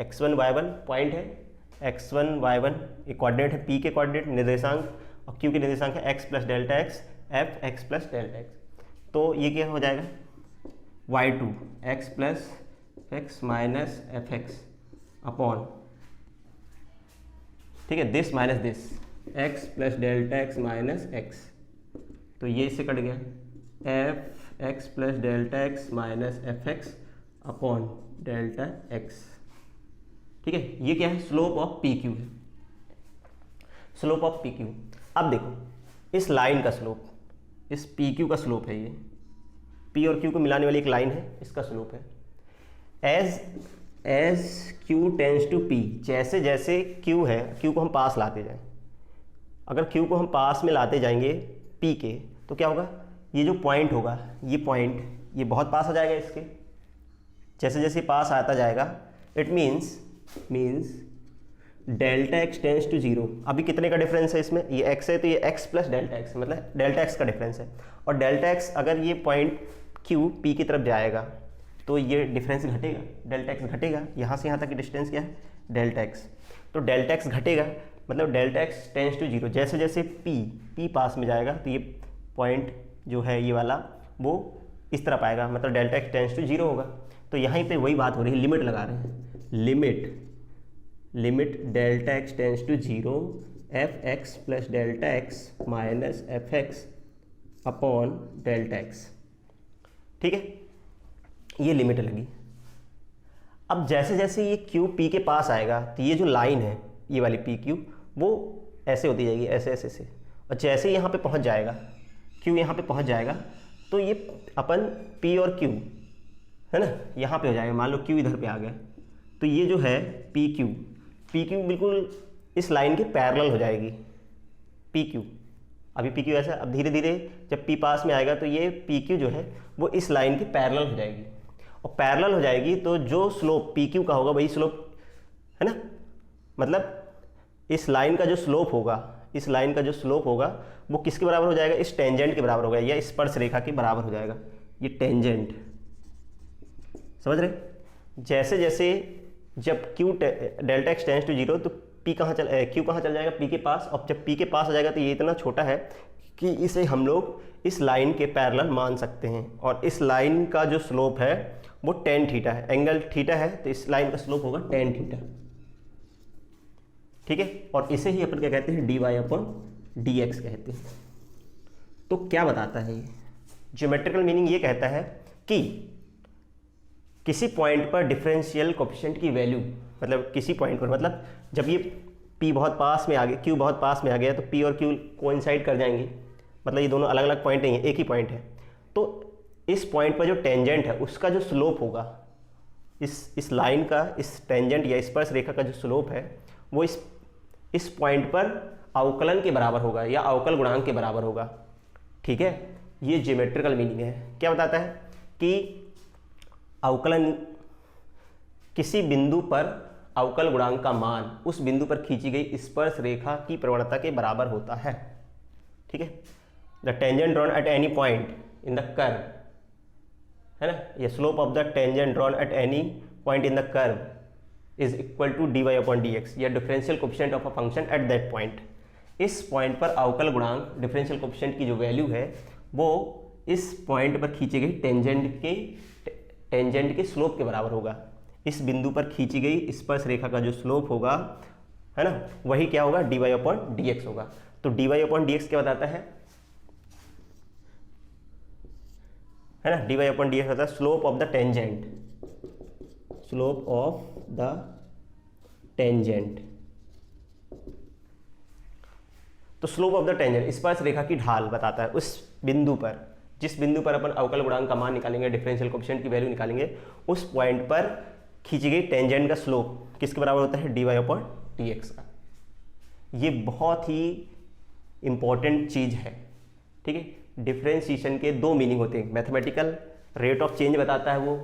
x1 y1 पॉइंट है, x1 y1 ये कोऑर्डिनेट है, P के कोऑर्डिनेट निर्देशांक, और Q के निर्देशांक है x plus delta x, F x plus delta X. तो ये क्या हो जाएगा? y2 x plus x minus F X upon, ठीक है, this minus this, x plus delta X minus x, तो ये इससे कट गया, F x plus delta X minus F X upon delta X. ठीक है, ये क्या है, स्लोप ऑफ पी क्यू है, स्लोप ऑफ पी क्यू। अब देखो इस लाइन का स्लोप, इस पी क्यू का स्लोप है, ये पी और क्यू को मिलाने वाली एक लाइन है, इसका स्लोप है। As Q tends to P, जैसे जैसे क्यू है, क्यू को हम पास लाते जाएं, अगर क्यू को हम पास में लाते जाएंगे पी के, तो क्या होगा, ये जो पॉइंट होगा, ये पॉइंट ये बहुत पास आ जाएगा इसके, जैसे जैसे पास आता जाएगा, it means delta X tends to zero. अभी कितने का डिफरेंस है इसमें, ये एक्स है तो ये एक्स प्लस डेल्टा एक्स, मतलब डेल्टा एक्स का डिफरेंस है। और डेल्टा एक्स अगर ये पॉइंट क्यू पी की तरफ जाएगा तो ये डिफरेंस घटेगा, डेल्टा एक्स घटेगा, यहाँ से यहाँ तक की डिस्टेंस क्या है, डेल्टा एक्स। तो डेल्टा एक्स घटेगा, मतलब delta X tends to zero, जैसे जैसे पी पास में जाएगा तो ये पॉइंट जो है ये वाला वो इस तरफ आएगा, मतलब delta X tends to zero होगा। तो यहाँ पे वही बात हो रही है, लिमिट लगा रहे हैं, limit delta X tends to zero F x plus delta X minus F X upon delta X. ठीक है, ये लिमिट लगी। अब जैसे जैसे ये क्यू पी के पास आएगा तो ये जो लाइन है, ये वाली पी क्यू, वो ऐसे होती जाएगी, ऐसे ऐसे से, और जैसे यहाँ पे पहुँच जाएगा, क्यू यहाँ पे पहुँच जाएगा, तो ये अपन पी और क्यू है ना, यहाँ पे हो जाएगा, मान लो क्यू इधर पे आ गया, तो ये जो है पी क्यू बिल्कुल इस लाइन के पैरेलल हो जाएगी, पी क्यू। अभी पी क्यू ऐसा, अब धीरे धीरे जब पी पास में आएगा तो ये पी क्यू जो है वो इस लाइन के पैरेलल हो जाएगी, और पैरेलल हो जाएगी तो जो स्लोप पी क्यू का होगा वही स्लोप है ना, मतलब इस लाइन का जो स्लोप होगा, इस लाइन का जो स्लोप होगा वो किसके बराबर हो जाएगा, इस टेंजेंट के बराबर होगा, या स्पर्श रेखा के बराबर हो जाएगा, ये टेंजेंट, समझ रहे। जैसे जैसे जब Q delta X tends to zero तो क्यू कहाँ चल जाएगा, पी के पास, और जब पी के पास आ जाएगा तो ये इतना छोटा है कि इसे हम लोग इस लाइन के पैरेलल मान सकते हैं, और इस लाइन का जो स्लोप है वो टेन थीटा है, एंगल थीटा है, तो इस लाइन का स्लोप होगा टेन थीटा। ठीक है, और इसे ही अपन क्या कहते हैं, D Y upon D X कहते हैं। तो क्या बताता है ये ज्योमेट्रिकल मीनिंग, ये कहता है कि किसी पॉइंट पर डिफरेंशियल कोएफिशिएंट की वैल्यू, मतलब किसी पॉइंट पर, मतलब जब ये P बहुत पास में आ गया, Q बहुत पास में आ गया, तो P और Q कोइंसाइड कर जाएंगे, मतलब ये दोनों अलग अलग पॉइंट नहीं है, एक ही पॉइंट है। तो इस पॉइंट पर जो टेंजेंट है उसका जो स्लोप होगा, इस लाइन का, इस टेंजेंट या स्पर्श रेखा का जो स्लोप है वो इस पॉइंट पर अवकलन के बराबर होगा या अवकल गुणांक के बराबर होगा। ठीक है, ये ज्योमेट्रिकल मीनिंग है। क्या बताता है कि अवकलन, किसी बिंदु पर अवकल गुणांक का मान उस बिंदु पर खींची गई स्पर्श रेखा की प्रवणता के बराबर होता है। ठीक है, the tangent drawn at any point in the curve, है ना, ये slope of the tangent drawn at any point in the curve is equal to D Y upon D X, या differential coefficient of a function at that point. इस point पर अवकल गुणांक, differential coefficient की जो वैल्यू है वो इस पॉइंट पर खींची गई टेंजेंट के स्लोप के बराबर होगा। इस बिंदु पर खींची गई स्पर्श रेखा का जो स्लोप होगा, है ना, वही क्या होगा, D Y upon D X होगा। तो D Y upon D X क्या बताता है ना, D Y upon D X होता है slope of the tangent, slope of the tangent. तो स्लोप ऑफ द टेंजेंट स्पर्श रेखा की ढाल बताता है उस बिंदु पर, जिस बिंदु पर अपन अवकल गुणांक का मान निकालेंगे, डिफरेंशियल कोएफिशिएंट की वैल्यू निकालेंगे, उस पॉइंट पर खींची गई टेंजेंट का स्लोप किसके बराबर होता है, D Y upon D X का। ये बहुत ही इंपॉर्टेंट चीज है। ठीक है, डिफरेंशिएशन के दो मीनिंग होते हैं, मैथमेटिकल रेट ऑफ चेंज बताता है वो,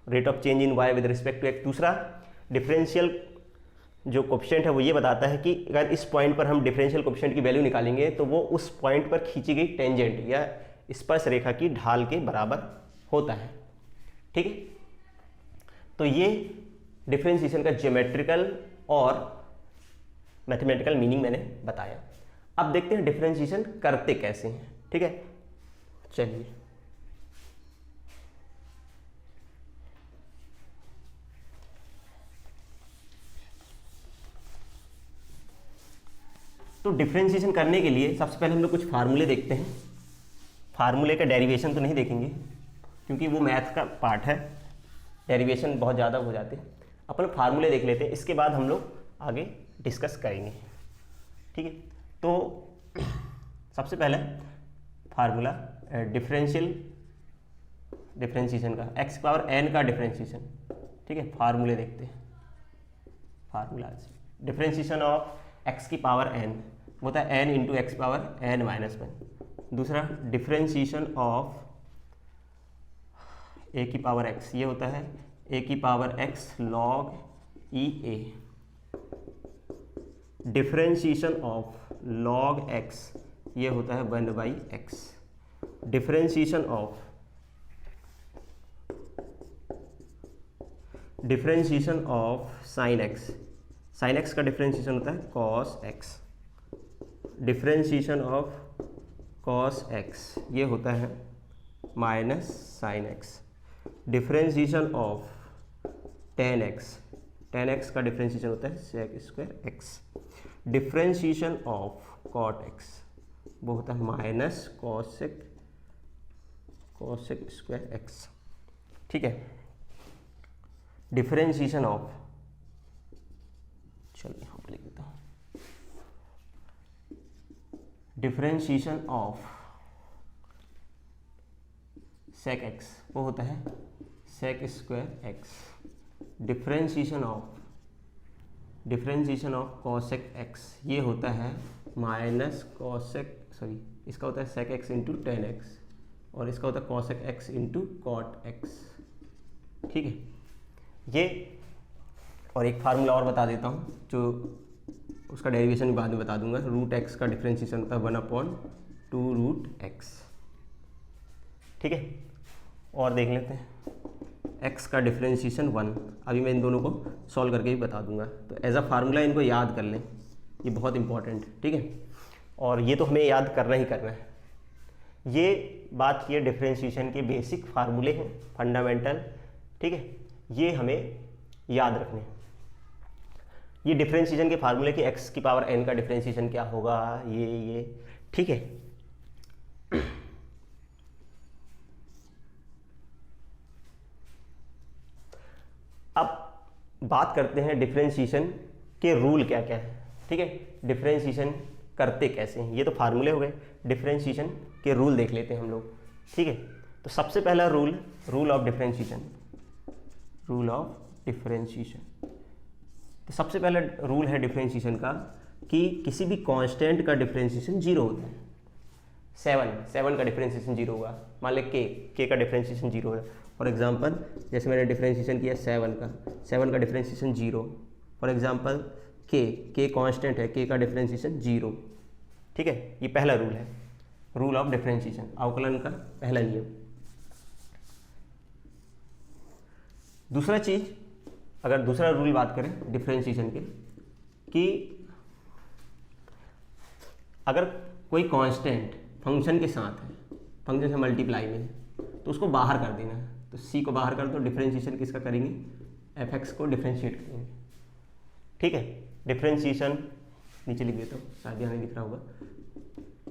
rate of change in Y with respect to X. दूसरा डिफरेंशियल जो कोएफिशिएंट है वो ये बताता है कि अगर इस पॉइंट पर हम डिफरेंशियल कोएफिशिएंट की वैल्यू निकालेंगे तो वो उस पॉइंट पर खींची गई टेंजेंट या स्पर्श रेखा की ढाल के बराबर होता है। ठीक है, तो ये डिफरेंशिएशन का ज्योमेट्रिकल और मैथमेटिकल मीनिंग मैंने बताया। अब देखते हैं डिफरेंशिएशन करते कैसे हैं। ठीक है, चलिए तो डिफरेंशिएशन करने के लिए सबसे पहले हम लोग कुछ फार्मूले देखते हैं। फार्मूले का डेरिवेशन तो नहीं देखेंगे क्योंकि वो मैथ का पार्ट है, डेरिवेशन बहुत ज़्यादा हो जाते हैं। अपन फार्मूले देख लेते हैं, इसके बाद हम लोग आगे डिस्कस करेंगे, ठीक है। तो सबसे पहले फार्मूला डिफरेंशिएशन का, x पावर n का डिफरेंशिएशन, ठीक है। फार्मूले देखते हैं, फार्मूलाज। डिफरेंशिएशन ऑफ x की पावर n होता है n into X power n minus 1। दूसरा डिफरेंशिएशन ऑफ a की पावर x, ये होता है a की power x log e a। Differentiation of log x, ये होता है 1/x। Differentiation of sine x, sine x का डिफरेंशिएशन होता है cos x। Differentiation of cos x, ये होता है minus sine x। Differentiation of tan x, tan x का डिफरेंशिएशन होता है sec square x। Differentiation of cot x, वो होता है माइनस cosec स्क्वायर x, ठीक है। डिफरेंशिएशन ऑफ, चलिए यहाँ पर लिख देता हूँ, डिफरेंशिएशन ऑफ sec x, वो होता है sec square x। Differentiation of cosec x, ये होता है माइनस इसका होता है sec x into ten x, और इसका होता है cosec x into cot x, ठीक है। ये और एक फार्मूला और बता देता हूँ, जो उसका डेरिवेशन भी बाद में बता दूंगा। रूट x का डिफरेंशिएशन होता है 1/2 रूट x, ठीक है। और देख लेते हैं x का डिफरेंशिएशन 1, अभी मैं इन दोनों को सॉल्व करके भी बता दूंगा। तो एज अ फार्मूला इनको याद कर लें, ये बहुत इंपॉर्टेंट है, ठीक है। और ये तो हमें याद करना ही करना है। ये बात की डिफरेंशिएशन के बेसिक फार्मूले हैं, फंडामेंटल, ठीक है। ये हमें याद रखने हैं। ये डिफरेंशिएशन के फार्मूले कि x की पावर n का डिफरेंशिएशन क्या होगा, ये ठीक है। अब बात करते हैं डिफरेंशिएशन के रूल क्या क्या है, ठीक है। डिफरेंशिएशन करते कैसे हैं, ये तो फार्मूले हो गए। डिफरेंशिएशन के रूल देख लेते हैं हम लोग, ठीक है। तो सबसे पहला रूल ऑफ डिफरेंशिएशन, तो सबसे पहला रूल है डिफरेंशिएशन का कि किसी भी कांस्टेंट का डिफरेंशिएशन 0 होता है। 7 का डिफरेंशिएशन 0 होगा, मान ले k का डिफरेंशिएशन 0 है। फॉर एग्जांपल जैसे मैंने डिफरेंशिएशन किया 7 का differentiation 0। For example k constant है, k का डिफरेंशिएशन 0, ठीक है। ये पहला रूल है, रूल ऑफ डिफरेंशिएशन, अवकलन का पहला नियम। दूसरा चीज, अगर दूसरा रूल बात करें डिफरेंशिएशन के, कि अगर कोई कांस्टेंट फंक्शन के साथ है, फंक्शन से मल्टीप्लाई में है, तो उसको बाहर कर देना है। तो c को बाहर कर दो, डिफरेंशिएशन किसका करेंगे, fx को डिफरेंशिएट करेंगे, ठीक है। डिफरेंशिएशन नीचे लिख देता हूँ, शायद यहाँ लिख रहा होगा।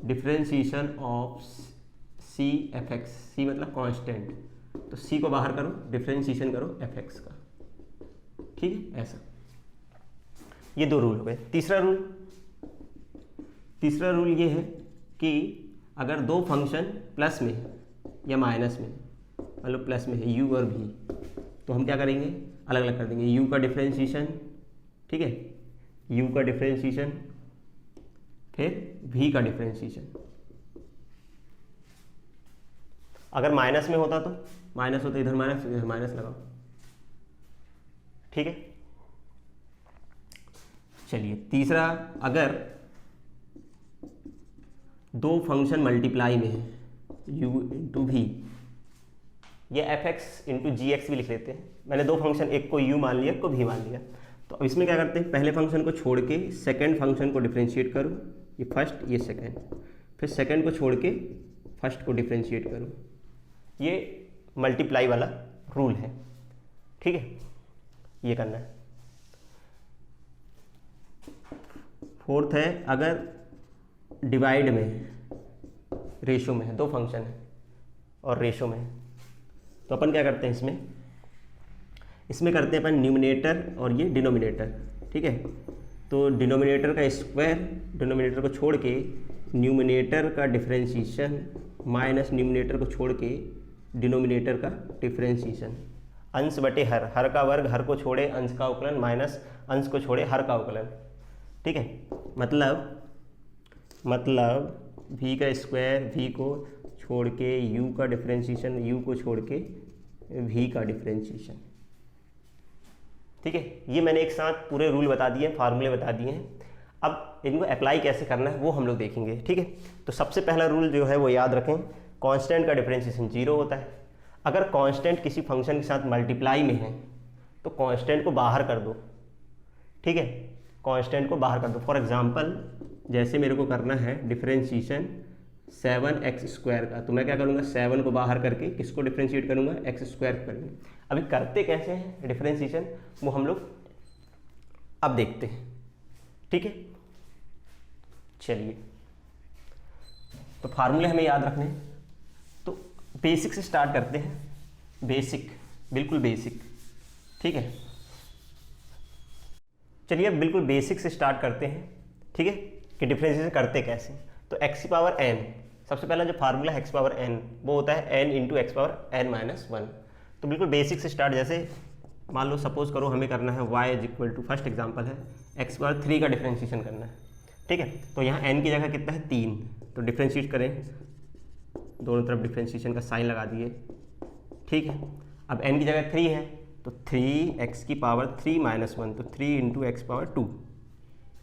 Differentiation of c fx, c मतलब कांस्टेंट, तो c को बाहर करो, डिफरेंशिएशन करो fx का, ठीक है। ऐसा ये दो रूल हो गए। तीसरा रूल ये है कि अगर दो फंक्शन प्लस में या माइनस में, मतलब प्लस में है u और v, तो हम क्या करेंगे, अलग अलग कर देंगे। u का डिफरेंशिएशन, ठीक है, u का डिफरेंशिएशन, फिर v का डिफरेंशिएशन। अगर माइनस में होता तो माइनस होता, इधर माइनस लगाओ, ठीक है। चलिए तीसरा, अगर दो फंक्शन मल्टीप्लाई में है, u इंटू वी, ये fx इंटू जी एक्स भी लिख लेते हैं। मैंने दो फंक्शन, एक को u मान लिया, एक को v मान लिया। तो अब इसमें क्या करते हैं, पहले फंक्शन को छोड़ के सेकंड फंक्शन को डिफरेंशिएट करो, ये फर्स्ट ये सेकंड, फिर सेकंड को छोड़ के फर्स्ट को डिफरेंशिएट करो। ये मल्टीप्लाई वाला रूल है, ठीक है, ये करना है। फोर्थ है, अगर डिवाइड में है, रेशो में है, दो फंक्शन है और रेशो में है, तो अपन क्या करते हैं, इसमें इसमें करते हैं अपन न्यूमिनेटर और ये डिनोमिनेटर, ठीक है। तो डिनोमिनेटर का स्क्वायर डिनोमिनेटर को छोड़ के न्यूमिनेटर का डिफरेंशिएशन माइनस न्यूमिनेटर को छोड़ के डिनोमिनेटर का डिफरेंशिएशन, अंश बटे हर का वर्ग, हर को छोड़े अंश का अवकलन माइनस अंश को छोड़े हर का अवकलन, ठीक है। मतलब v का स्क्वायर v को छोड़ के u का डिफरेंशिएशन u को छोड़ के v का डिफरेंशिएशन, ठीक है। ये मैंने एक साथ पूरे रूल बता दिए, फार्मूले बता दिए हैं। अब इनको अप्लाई कैसे करना है वो हम लोग देखेंगे, ठीक है। तो सबसे पहला रूल जो है वो याद रखें, कांस्टेंट का डिफरेंशिएशन 0 होता है। अगर कांस्टेंट किसी फंक्शन के साथ मल्टीप्लाई में है तो कांस्टेंट को बाहर कर दो, ठीक है, कांस्टेंट को बाहर कर दो। फॉर एग्जांपल जैसे मेरे को करना है डिफरेंशिएशन 7x² का, तो मैं क्या करूँगा, 7 को बाहर करके किसको डिफरेंशिएट करूँगा, x² करेंगे। अभी करते कैसे हैं डिफरेंशिएशन वो हम लोग अब देखते हैं, ठीक है। चलिए, तो फार्मूले हमें याद रखने हैं, तो बेसिक से स्टार्ट करते हैं, बेसिक, बिल्कुल बेसिक, ठीक है। चलिए अब बिल्कुल बेसिक से स्टार्ट करते हैं, ठीक है, कि डिफरेंशिएशन करते कैसे। तो x⁻n, सबसे पहला जो फार्मूला है x⁻n वो होता है n इंटू x⁻n-1। तो बिल्कुल बेसिक से स्टार्ट, जैसे मान लो सपोज करो हमें करना है y फर्स्ट एग्जांपल है x⁻3 का डिफरेंशिएशन करना है, ठीक है। तो यहाँ n की जगह कितना है 3, तो डिफरेंशिएट करें, दोनों तरफ डिफरेंशिएशन का साइन लगा दिए, ठीक है। अब n की जगह 3 है तो 3x⁻3-1, तो 3 इंटू x⁻2,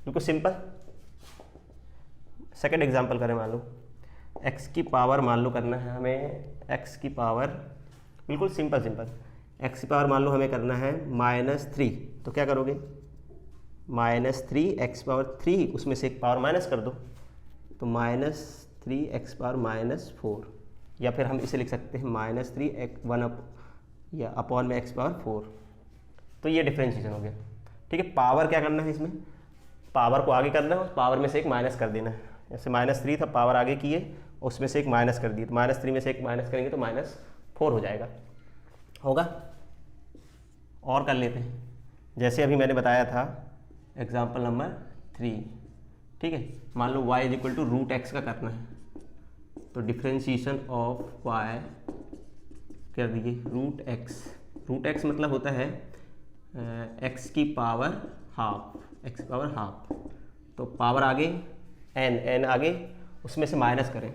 बिल्कुल सिंपल। सेकेंड एग्जांपल करें, मान लो x की पावर मान लो करना है हमें, x की पावर, बिल्कुल सिंपल x की पावर मान लो हमें करना है -3, तो क्या करोगे, -3x⁻3, उसमें से एक पावर माइनस कर दो, तो -3x⁻-4, या फिर हम इसे लिख सकते हैं -3 या अपॉन में x⁻4। तो ये डिफरेंशिएशन हो गया, ठीक है। पावर क्या करना है इसमें, पावर को आगे करना है, पावर में से एक माइनस कर देना है। जैसे -3 था, पावर आगे किए, उसमें से एक माइनस कर दिए, तो -3 में से एक माइनस करेंगे तो -4 हो जाएगा, होगा। और कर लेते हैं, जैसे अभी मैंने बताया था एग्जाम्पल नंबर 3, ठीक है। मान लो y = √x का करना है, तो डिफरेंशिएशन ऑफ y कर दिए √x मतलब होता है x की पावर हाफ, तो पावर आगे n आगे, उसमें से माइनस करें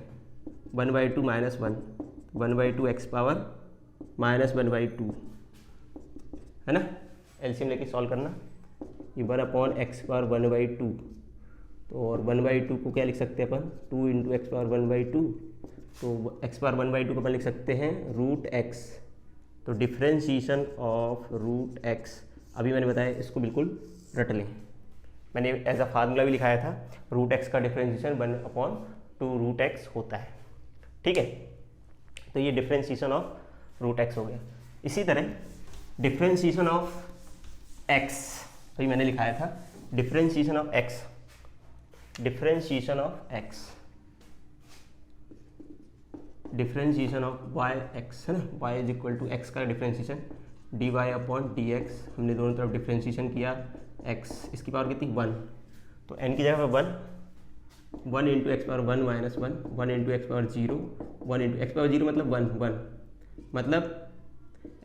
1/2 -1, 1/2 x⁻-1/2 है ना, एलसीएम लेके सॉल्व करना, ये 1/x⁻1/2, तो और 1/2 को क्या लिख सकते हैं अपन, 2 इंटू x⁻1/2, तो x⁻1/2 को अपन लिख सकते हैं √x। तो डिफरेंशिएशन ऑफ √x, अभी मैंने बताया इसको बिल्कुल रट लें, मैंने एज अ फार्मूला भी लिखाया था, √x का डिफरेंशिएशन 1/2 √x होता है, ठीक है। तो ये डिफरेंशिएशन ऑफ √x हो गया। इसी तरह डिफरेंशिएशन ऑफ x, अभी मैंने लिखाया था differentiation of x, differentiation of yx है ना, y = x का डिफरेंशिएशन dy/dx, हमने दोनों तरफ डिफरेंशिएशन किया, x इसकी पावर कितनी 1, तो n की जगह पर 1 into x⁻1-1, 1 into x⁻0, 1 into x⁻0 मतलब 1, मतलब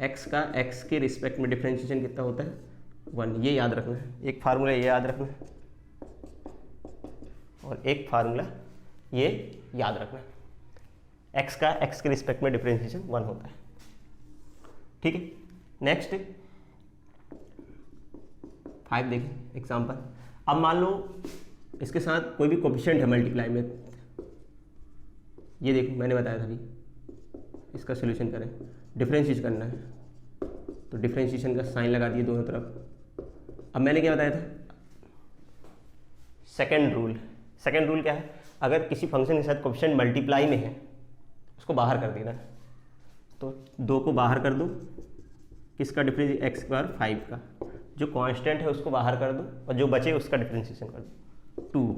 x का x के रिस्पेक्ट में डिफरेंशिएशन कितना होता है 1, ये याद रखना है। एक फार्मूला ये याद रखना है और एक फार्मूला ये याद रखना है, x का x के रिस्पेक्ट में डिफरेंशिएशन 1 होता है, ठीक है। नेक्स्ट 5 देखें एग्जाम्पल। अब मान लो इसके साथ कोई भी कोफिशिएंट है मल्टीप्लाई में, ये देखो मैंने बताया था अभी, इसका सोल्यूशन करें, डिफरेंशिएट करना है, तो डिफरेंशिएशन का साइन लगा दिए दोनों तरफ। अब मैंने क्या बताया था, सेकंड रूल क्या है, अगर किसी फंक्शन के साथ कोफिशिएंट मल्टीप्लाई में है उसको बाहर कर देना है, तो 2 को बाहर कर दो, किसका डिफरेंशिएशन x⁻5 का, जो कांस्टेंट है उसको बाहर कर दो और जो बचे उसका डिफरेंशिएशन कर दो, 2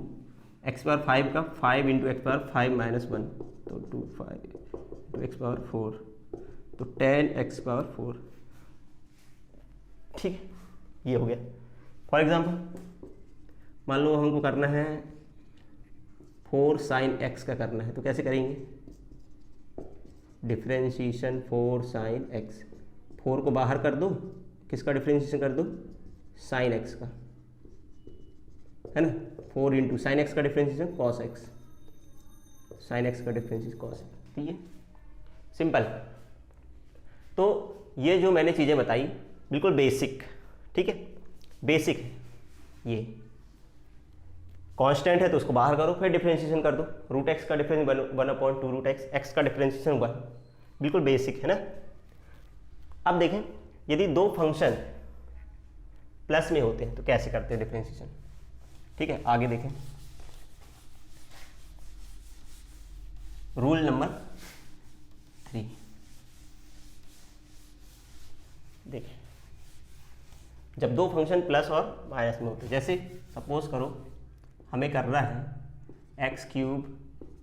x⁻5 का 5 इंटू x⁻5-1, तो 2 5 इंटू x⁻4, तो 10x⁻4, ठीक है, ये हो गया। फॉर एग्जाम्पल मान लो हमको करना है 4 sin x का करना है, तो कैसे करेंगे? डिफ्रेंशिएशन 4 sin x, 4 को बाहर कर दो, किसका डिफ्रेंशिएशन कर दो? sin x का, है ना। 4 इंटू साइन एक्स का differentiation cos x, sin x का डिफ्रेंशिएशन cos x, ठीक है, सिंपल। तो ये जो मैंने चीज़ें बताई बिल्कुल बेसिक, ठीक है, बेसिक है। ये कांस्टेंट है तो उसको बाहर करो, फिर डिफरेंशिएशन कर दो। रूट एक्स का डिफरेंस 1/2 रूट एक्स, एक्स का डिफरेंशिएशन 1, बिल्कुल बेसिक है ना। अब देखें यदि दो फंक्शन प्लस में होते हैं तो कैसे करते हैं डिफरेंशिएशन, ठीक है, आगे देखें। रूल नंबर 3 देखें, जब दो फंक्शन प्लस और माइनस में होते हैं, जैसे सपोज करो हमें करना है x³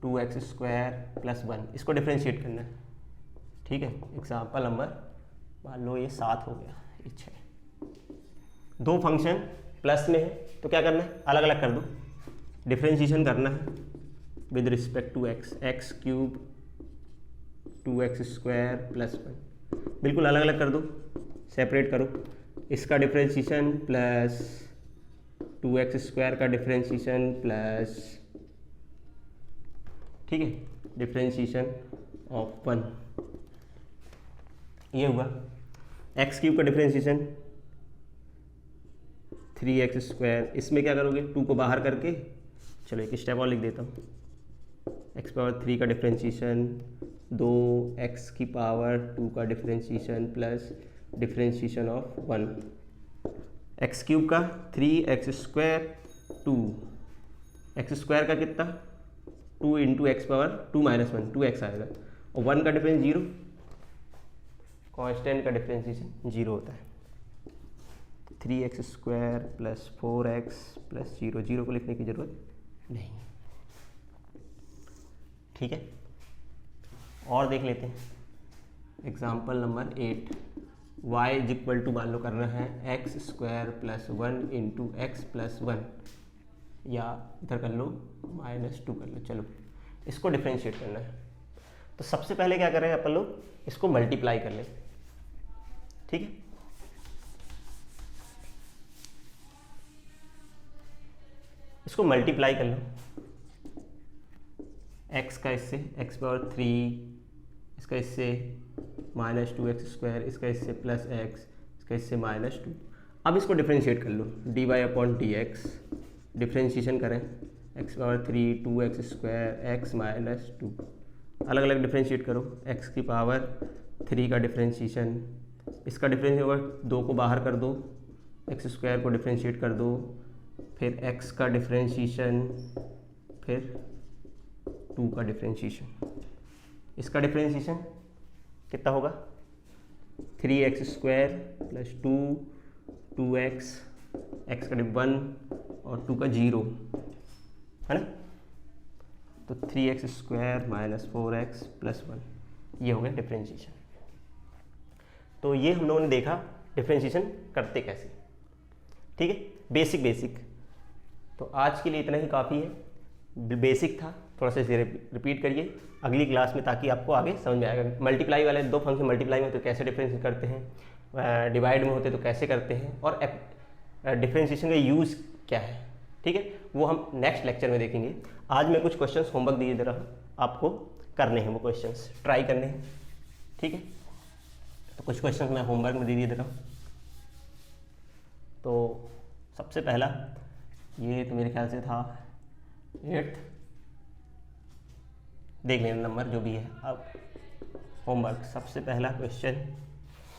2x² + 1, इसको डिफ्रेंशिएट करना है, ठीक है। एग्जाम्पल नंबर मान लो ये 7 हो गया, ये 6। दो फंक्शन प्लस में है तो क्या करना है? अलग अलग कर दो, डिफ्रेंशिएशन करना है with respect to x, x³ 2x² + 1, बिल्कुल अलग अलग कर दो, सेपरेट करो। इसका डिफ्रेंशिएशन प्लस 2x² का डिफ्रेंशिएशन प्लस, ठीक है, डिफ्रेंशिएशन ऑफ 1, ये हुआ। x³ का डिफ्रेंशिएशन 3x², इसमें क्या करोगे? 2 को बाहर करके, चलो एक स्टेप और लिख देता हूँ, x³ का डिफ्रेंशिएशन 2x⁻² का differentiation plus differentiation of 1, x³ का 3x² 2, x² का कितना? 2 इंटू x⁻² - 1, 2x आएगा, और 1 का डिफरेंस 0, कांस्टेंट का डिफ्रेंशिएशन 0 होता है। 3x² + 4x + 0, 0 को लिखने की जरूरत नहीं, ठीक है। और देख लेते हैं एग्जाम्पल नंबर 8, y = मान लो करना है x² + 1 इंटू x + 1, या इधर कर लो -2 कर लो, चलो इसको डिफ्रेंशिएट करना है। तो सबसे पहले क्या करें अपन लोग? इसको मल्टीप्लाई कर लें, ठीक है। इसको मल्टीप्लाई कर लो, x का इससे x⁻3, इसका इससे -2x², इसका इससे +x, इसका इससे -2। अब इसको डिफ्रेंशिएट कर लो, dy/dx, डिफ्रेंशिएशन करें x⁻3 2x², x -2, अलग अलग डिफ्रेंशिएट करो। x³ का डिफ्रेंशिएशन, इसका डिफ्रेंशिएशन होगा 2 को बाहर कर दो, x² को डिफ्रेंशिएट कर दो, फिर x का डिफ्रेंशिएशन, फिर 2 का डिफ्रेंशिएशन। इसका डिफ्रेंशिएशन कितना होगा? 3x² + 2, 2x, x का 1 और 2 का 0, है ना। तो 3x² - 4x + 1, ये हो गया डिफ्रेंशिएशन। तो ये हम लोगों ने देखा डिफ्रेंशिएशन करते कैसे, ठीक है, बेसिक बेसिक। तो आज के लिए इतना ही काफ़ी है, बेसिक था, थोड़ा सा इसे रिपीट करिए अगली क्लास में, ताकि आपको आगे समझ में आएगा। मल्टीप्लाई वाले दो फंक्शन मल्टीप्लाई में होते तो कैसे डिफरेंशिएट करते हैं, डिवाइड में होते तो कैसे करते हैं, और डिफरेंशिएशन का यूज़ क्या है, ठीक है, वो हम नेक्स्ट लेक्चर में देखेंगे। आज मैं कुछ क्वेश्चंस होमवर्क दिए दे रहा हूँ, आपको करने हैं, वो क्वेश्चंस ट्राई करने हैं, ठीक है। तो कुछ क्वेश्चंस मैं होमवर्क में दे रहा हूँ। तो सबसे पहला, ये तो मेरे ख्याल से था 8th, देख लेना नंबर जो भी है। अब होमवर्क, सबसे पहला क्वेश्चन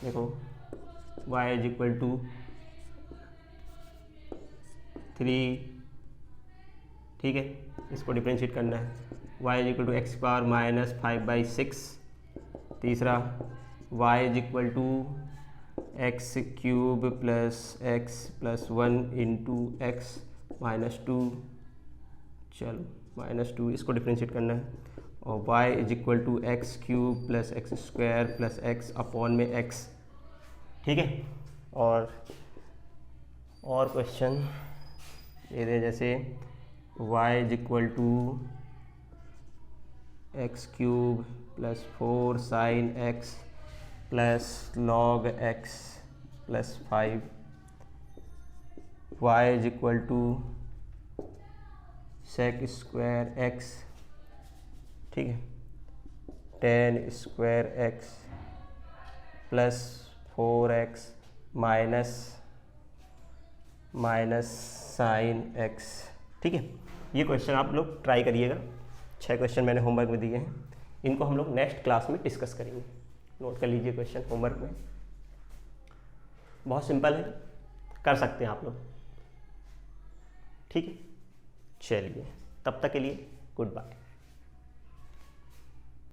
देखो, y = 3, ठीक है, इसको डिफरेंशिएट करना है। y = x⁻- 5/6। तीसरा, y = x³ + x + 1 into x -2, चलो -2, इसको डिफरेंशिएट करना है। और y = x³ + x² + x/x, ठीक है। और क्वेश्चन ये दे, जैसे y is equal to X cube plus 4 sine X plus log X plus 5, y is equal to sec square X, ठीक है, tan square X plus 4x minus sine X. ठीक है, ये क्वेश्चन आप लोग ट्राई करिएगा। 6 क्वेश्चन मैंने homework में दिए हैं, इनको हम लोग नेक्स्ट क्लास में डिस्कस करेंगे। नोट कर लीजिए क्वेश्चन होमवर्क में, बहुत सिंपल है, कर सकते हैं आप लोग। ठीक है, चलिए तब तक के लिए गुड बाय।